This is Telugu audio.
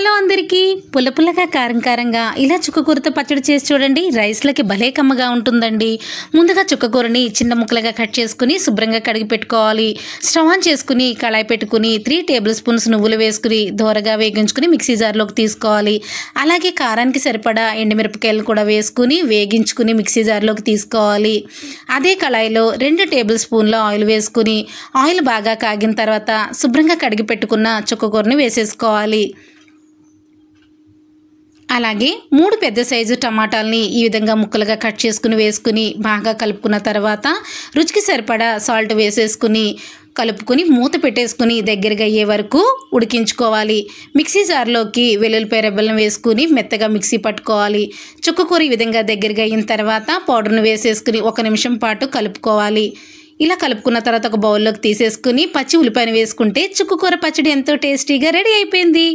హలో అందరికీ పుల్లపుల్లగా కారంగా ఇలా చుక్కకూరతో పచ్చడి చేసి చూడండి. రైస్లకి భలే కమ్మగా ఉంటుందండి. ముందుగా చుక్కకూరని చిన్న ముక్కలుగా కట్ చేసుకుని శుభ్రంగా కడిగి పెట్టుకోవాలి. స్టవ్ ఆన్ చేసుకుని కళాయి పెట్టుకుని 3 టేబుల్ స్పూన్స్ నువ్వులు వేసుకుని దోరగా వేగించుకుని మిక్సీ జార్లోకి తీసుకోవాలి. అలాగే కారానికి సరిపడా ఎండుమిరపకాయలు కూడా వేసుకుని వేగించుకుని మిక్సీ జార్లోకి తీసుకోవాలి. అదే కళాయిలో 2 టేబుల్ స్పూన్ల ఆయిల్ వేసుకుని ఆయిల్ బాగా కాగిన తర్వాత శుభ్రంగా కడిగి పెట్టుకున్న చుక్కకూరని వేసేసుకోవాలి. అలాగే 3 పెద్ద సైజు టమాటాలని ఈ విధంగా ముక్కలుగా కట్ చేసుకుని వేసుకుని బాగా కలుపుకున్న తర్వాత రుచికి సరిపడా సాల్ట్ వేసేసుకుని కలుపుకొని మూత పెట్టేసుకుని దగ్గరగా అయ్యే వరకు ఉడికించుకోవాలి. మిక్సీ జార్లోకి వెల్లుల్లిపాయ రెబ్బలను వేసుకుని మెత్తగా మిక్సీ పట్టుకోవాలి. చుక్కకూర ఈ విధంగా దగ్గరగా అయిన తర్వాత పౌడర్ను వేసేసుకుని 1 నిమిషం పాటు కలుపుకోవాలి. ఇలా కలుపుకున్న తర్వాత ఒక బౌల్లోకి తీసేసుకుని పచ్చి ఉల్లిపాయను వేసుకుంటే చుక్కకూర పచ్చడి ఎంతో టేస్టీగా రెడీ అయిపోయింది.